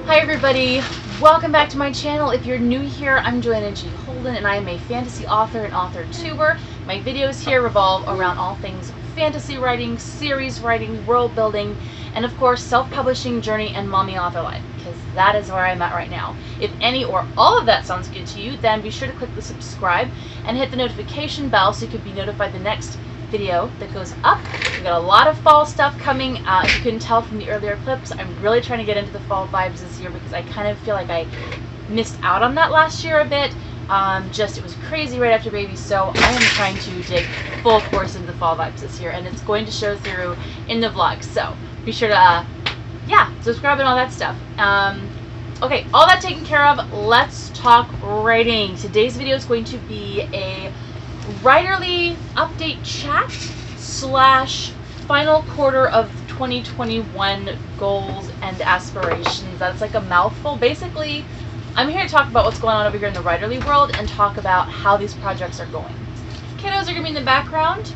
Hi everybody, welcome back to my channel. If you're new here, I'm Joanna G. Holden and I am a fantasy author and author tuber. My videos here revolve around all things fantasy writing, series writing, world building, and of course self-publishing journey and mommy author life, because that is where I'm at right now. If any or all of that sounds good to you, then be sure to click the subscribe and hit the notification bell so you can be notified the next video that goes up. We've got a lot of fall stuff coming. If you couldn't tell from the earlier clips, I'm really trying to get into the fall vibes this year because I kind of feel like I missed out on that last year a bit. It was crazy right after baby, so I am trying to dig full course into the fall vibes this year, and it's going to show through in the vlog. So be sure to, subscribe and all that stuff. Okay, all that taken care of, let's talk writing. Today's video is going to be a writerly update chat / final quarter of 2021 goals and aspirations. That's like a mouthful. Basically, I'm here to talk about what's going on over here in the writerly world and talk about how these projects are going. Kiddos are going to be in the background.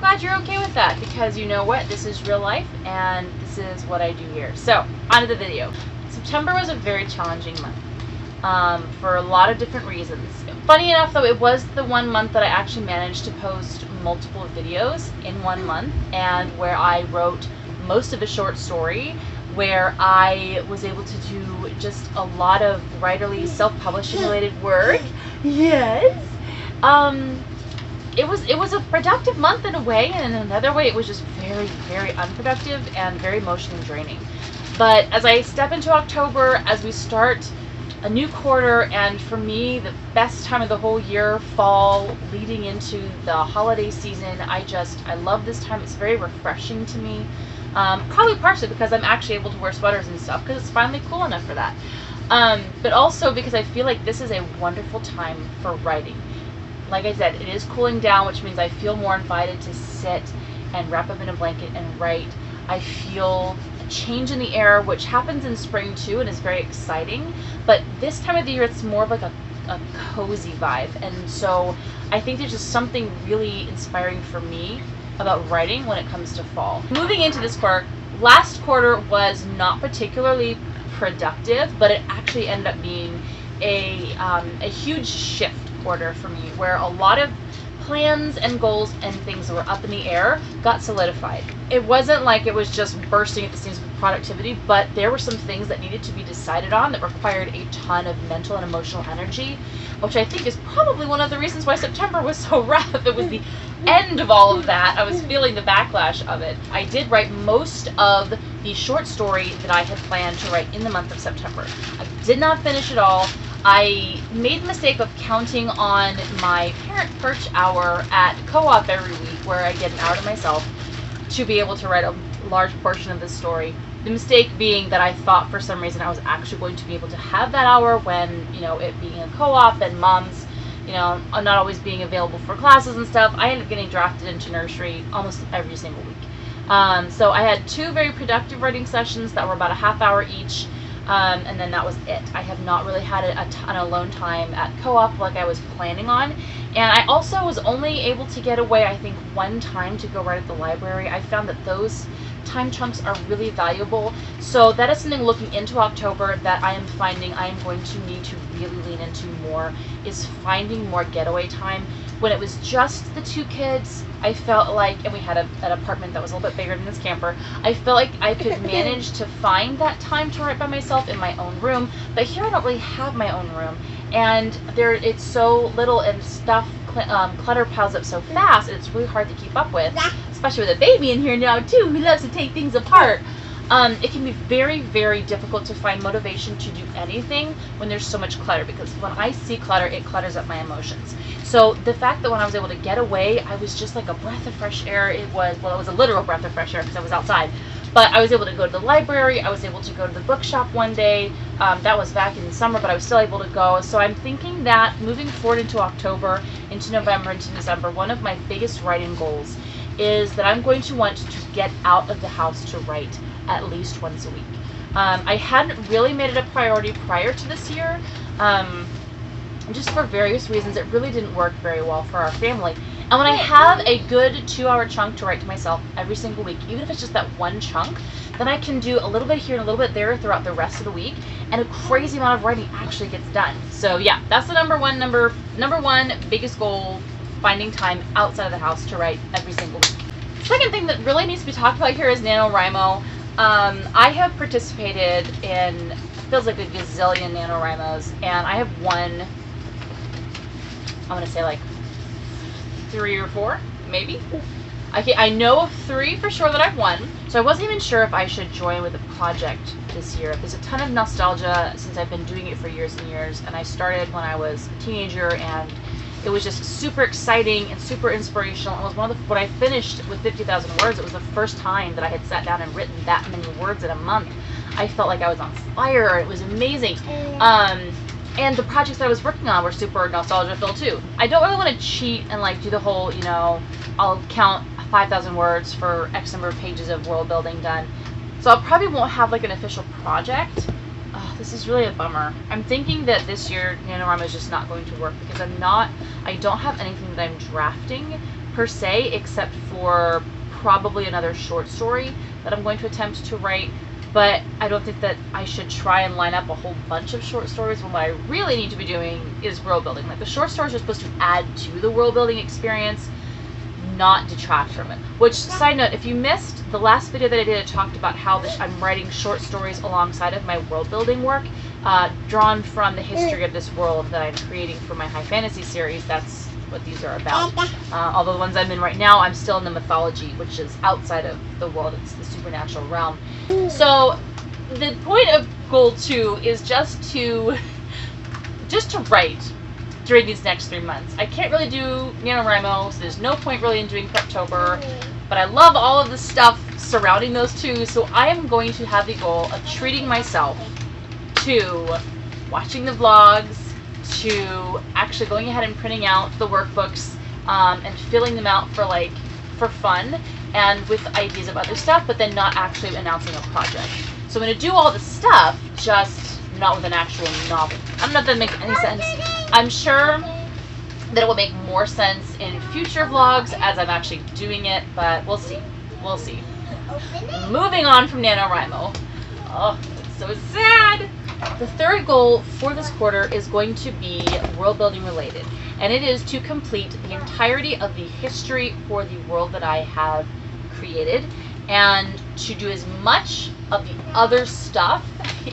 Glad you're okay with that, because you know what? This is real life and this is what I do here. So, on to the video. September was a very challenging month. For a lot of different reasons. Funny enough though, it was the one month that I actually managed to post multiple videos in one month, and where I wrote most of a short story, where I was able to do just a lot of writerly self-publishing related work. Yes. It was a productive month in a way, and in another way it was just very, very unproductive and very emotionally draining. But as I step into October, as we start a new quarter, and for me, the best time of the whole year, fall, leading into the holiday season, I love this time. It's very refreshing to me. Probably partially because I'm actually able to wear sweaters and stuff, because it's finally cool enough for that. But also because I feel like this is a wonderful time for writing. Like I said, it is cooling down, which means I feel more invited to sit and wrap up in a blanket and write. I feel a change in the air, which happens in spring too and is very exciting, but this time of the year it's more of like a cozy vibe, and so I think there's just something really inspiring for me about writing when it comes to fall. Moving into this quarter, last quarter was not particularly productive, but it actually ended up being a huge shift quarter for me, where a lot of plans and goals and things that were up in the air got solidified. It wasn't like it was just bursting at the seams with productivity, but there were some things that needed to be decided on that required a ton of mental and emotional energy, which I think is probably one of the reasons why September was so rough. It was the end of all of that. I was feeling the backlash of it. I did write most of the short story that I had planned to write in the month of September. I did not finish it all. I made the mistake of counting on my parent perch hour at co-op every week, where I get an hour to myself to be able to write a large portion of this story. The mistake being that I thought for some reason I was actually going to be able to have that hour when, it being a co-op and moms, not always being available for classes and stuff. I ended up getting drafted into nursery almost every single week. So I had 2 very productive writing sessions that were about a half hour each. And then that was it. I have not really had a ton of alone time at co-op like I was planning on. And I also was only able to get away, I think, one time to go write at the library. I found that those time chunks are really valuable. So that is something looking into October that I am finding I am going to need to really lean into more, is finding more getaway time. When it was just the 2 kids, I felt like, and we had an apartment that was a little bit bigger than this camper, I felt like I could manage to find that time to write by myself in my own room. But here I don't really have my own room, and it's so little, and stuff, clutter piles up so fast, and it's really hard to keep up with, especially with a baby in here now too, who loves to take things apart. It can be very, very difficult to find motivation to do anything when there's so much clutter, because when I see clutter, it clutters up my emotions. So the fact that when I was able to get away, I was just like a breath of fresh air. It was a literal breath of fresh air because I was outside. But I was able to go to the library, I was able to go to the bookshop one day. That was back in the summer, but I was still able to go. So I'm thinking that moving forward into October, into November, into December, one of my biggest writing goals is that I'm going to want to get out of the house to write at least once a week. I hadn't really made it a priority prior to this year. Just for various reasons, it really didn't work very well for our family. And when I have a good 2-hour chunk to write to myself every single week, even if it's just that one chunk then I can do a little bit here and a little bit there throughout the rest of the week, and a crazy amount of writing actually gets done. So yeah, that's the number one biggest goal, finding time outside of the house to write every single week. Second thing that really needs to be talked about here is NaNoWriMo. I have participated in, feels like a gazillion NaNoWriMos, and I have won, I'm going to say like 3 or 4, maybe. I know of 3 for sure that I've won, so I wasn't even sure if I should join with a project this year. There's a ton of nostalgia since I've been doing it for years and years, and I started when I was a teenager, and it was just super exciting and super inspirational. It was when I finished with 50,000 words, it was the first time that I had sat down and written that many words in a month. I felt like I was on fire. It was amazing. And the projects that I was working on were super nostalgia filled too. I don't really want to cheat and like do the whole, I'll count 5,000 words for X number of pages of world building done. So I probably won't have like an official project. Oh, this is really a bummer. I'm thinking that this year NaNoWriMo is just not going to work because I don't have anything that I'm drafting per se, except for probably another short story that I'm going to attempt to write. But I don't think that I should try and line up a whole bunch of short stories when what I really need to be doing is world building. Like the short stories are supposed to add to the world building experience, not detract from it. Which, side note, if you missed the last video that I did, I talked about how I'm writing short stories alongside of my world building work, drawn from the history of this world that I'm creating for my high fantasy series. That's what these are about. Although the ones I'm in right now, I'm still in the mythology, which is outside of the world. It's the supernatural realm. So the point of goal 2 is just to write during these next 3 months. I can't really do NaNoWriMo, so there's no point really in doing Preptober, but I love all of the stuff surrounding those two, so I am going to have the goal of treating myself to watching the vlogs, to actually going ahead and printing out the workbooks and filling them out for fun and with ideas of other stuff, but then not actually announcing a project. So I'm going to do all the stuff, just not with an actual novel. I don't know if that makes any sense. I'm sure that it will make more sense in future vlogs as I'm actually doing it, but we'll see. We'll see. Moving on from NaNoWriMo. Oh, it's so sad. The third goal for this quarter is going to be world building related, and it is to complete the entirety of the history for the world that I have created, and to do as much of the other stuff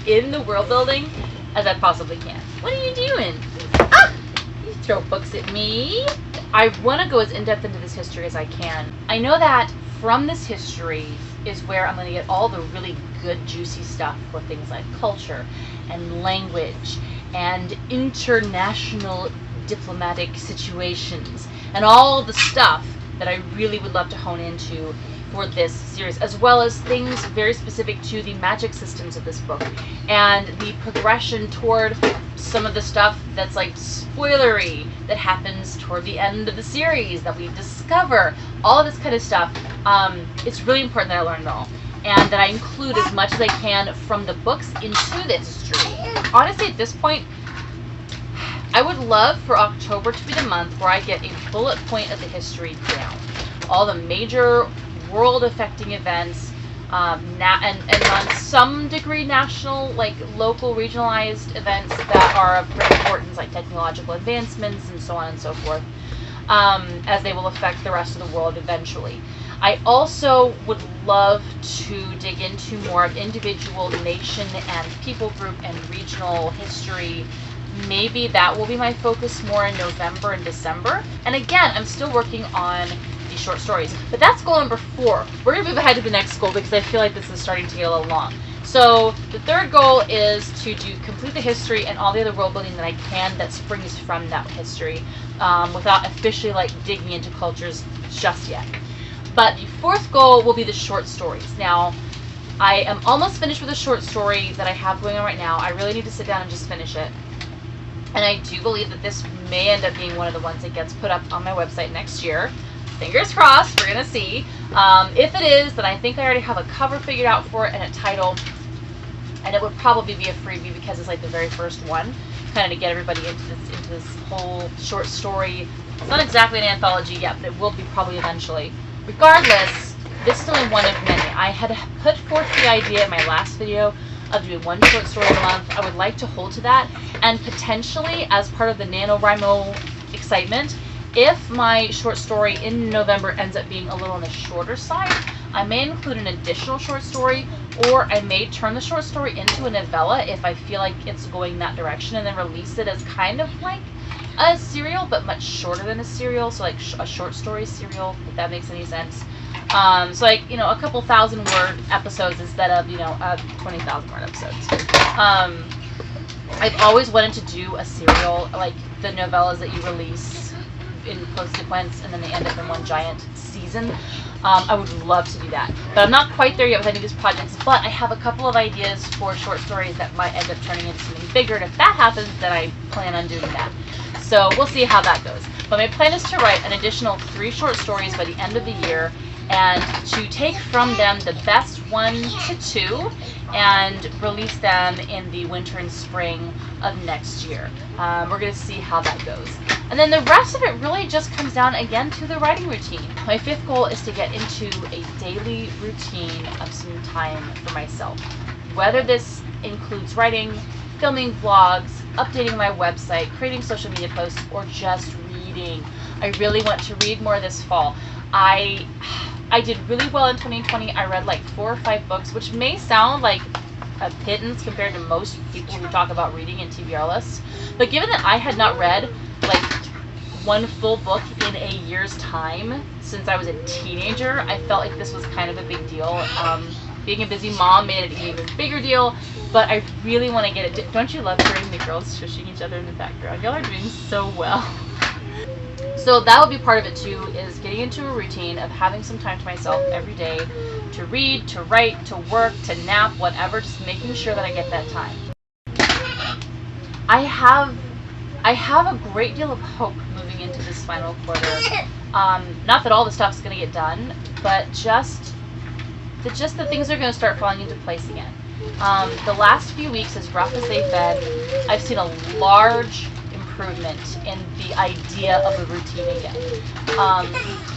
in the world building as I possibly can. What are you doing? Ah! You throw books at me. I want to go as in-depth into this history as I can. I know that from this history is where I'm going to get all the really good juicy stuff for things like culture and language and international diplomatic situations and all the stuff that I really would love to hone into for this series, as well as things very specific to the magic systems of this book and the progression toward some of the stuff that's like spoilery that happens toward the end of the series that we discover, all of this kind of stuff. It's really important that I learn it all and that I include as much as I can from the books into this history. Honestly, at this point, I would love for October to be the month where I get a bullet point of the history down. All the major world-affecting events, and on some degree national, like local, regionalized events that are of great importance, like technological advancements and so on and so forth, as they will affect the rest of the world eventually. I also would love to dig into more of individual nation and people group and regional history. Maybe that will be my focus more in November and December. And again, I'm still working on these short stories. But that's goal number 4. We're going to move ahead to the next goal because I feel like this is starting to get a little long. So the third goal is to complete the history and all the other world building that I can that springs from that history without officially like digging into cultures just yet. But the fourth goal will be the short stories. Now, I am almost finished with a short story that I have going on right now. I really need to sit down and just finish it. And I do believe that this may end up being one of the ones that gets put up on my website next year. Fingers crossed, we're going to see. If it is, then I think I already have a cover figured out for it and a title. And it would probably be a freebie because it's like the very first one, kind of to get everybody into this whole short story. It's not exactly an anthology yet, but it will be probably eventually. Regardless, this is only one of many. I had put forth the idea in my last video of doing one short story a month. I would like to hold to that, and potentially as part of the NaNoWriMo excitement, if my short story in November ends up being a little on the shorter side, I may include an additional short story, or I may turn the short story into a novella if I feel like it's going that direction, and then release it as kind of like a serial, but much shorter than a serial, so like a short story serial, if that makes any sense. So like, you know, a couple 1,000-word episodes instead of, you know, 20,000-word episodes. I've always wanted to do a serial, like the novellas that you release in close sequence and then they end up in one giant season. I would love to do that, but I'm not quite there yet with any of these projects, but I have a couple of ideas for short stories that might end up turning into something bigger, and if that happens, then I plan on doing that. So we'll see how that goes. But my plan is to write an additional 3 short stories by the end of the year, and to take from them the best 1 to 2 and release them in the winter and spring of next year. We're going to see how that goes. And then the rest of it really just comes down again to the writing routine. My 5th goal is to get into a daily routine of some time for myself. Whether this includes writing, filming vlogs, updating my website, creating social media posts, or just reading. I really want to read more this fall. I did really well in 2020. I read like 4 or 5 books, which may sound like a pittance compared to most people who talk about reading in TBR lists. But given that I had not read like 1 full book in a year's time since I was a teenager, I felt like this was kind of a big deal. Being a busy mom made it an even bigger deal, but I really want to get it. Don't you love hearing the girls shushing each other in the background? Y'all are doing so well. So that would be part of it too, is getting into a routine of having some time to myself every day to read, to write, to work, to nap, whatever, just making sure that I get that time. I have a great deal of hope moving into this final quarter. Not that all the stuff's going to get done, but just that things are going to start falling into place again. The last few weeks, as rough as they've been, I've seen a large improvement in the idea of a routine again.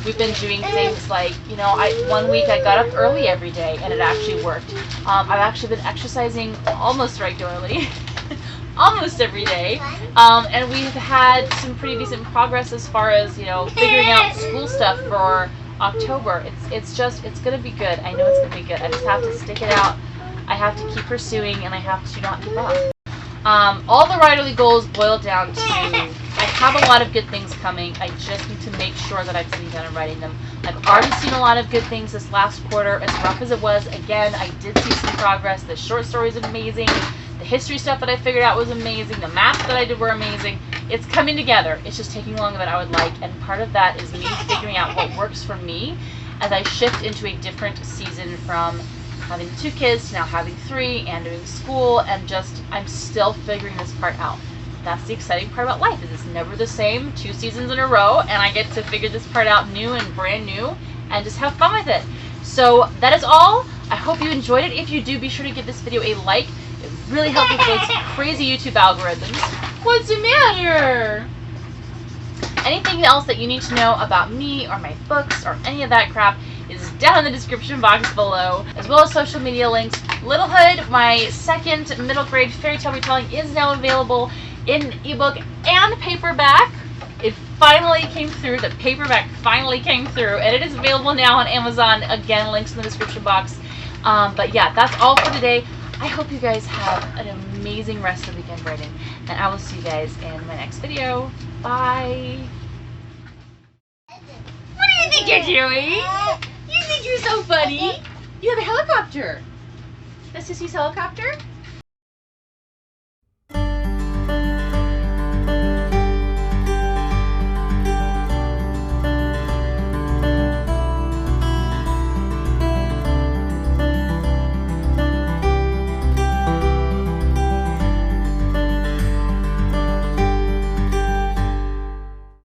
We've been doing things like, you know, one week I got up early every day and it actually worked. I've actually been exercising almost regularly, almost every day, and we've had some pretty decent progress as far as, you know, figuring out school stuff for October. It's gonna be good. I know it's gonna be good. I just have to stick it out. I have to keep pursuing, and I have to not give up. All the writerly goals boil down to, I have a lot of good things coming. I just need to make sure that I'm sitting down and writing them. I've already seen a lot of good things this last quarter. As rough as it was, again, I did see some progress. The short story is amazing. The history stuff that I figured out was amazing. The maps that I did were amazing. It's coming together. It's just taking longer than I would like, and part of that is me figuring out what works for me as I shift into a different season from having 2 kids to now having 3 and doing school, and just I'm still figuring this part out. That's the exciting part about life, is it's never the same 2 seasons in a row, and I get to figure this part out new and brand new and just have fun with it. So that is all. I hope you enjoyed it. If you do, be sure to give this video a like. It really helps with those crazy YouTube algorithms. What's the matter? Anything else that you need to know about me or my books or any of that crap is down in the description box below, as well as social media links. Littlehood, my 2nd middle grade fairy tale retelling, is now available in ebook and paperback. It finally came through. The paperback finally came through, and it is available now on Amazon. Again, links in the description box. But yeah, that's all for today. I hope you guys have an amazing rest of the weekend writing, and I will see you guys in my next video. Bye! What do you think you're doing? You think you're so funny? You have a helicopter. That's Sissy's helicopter?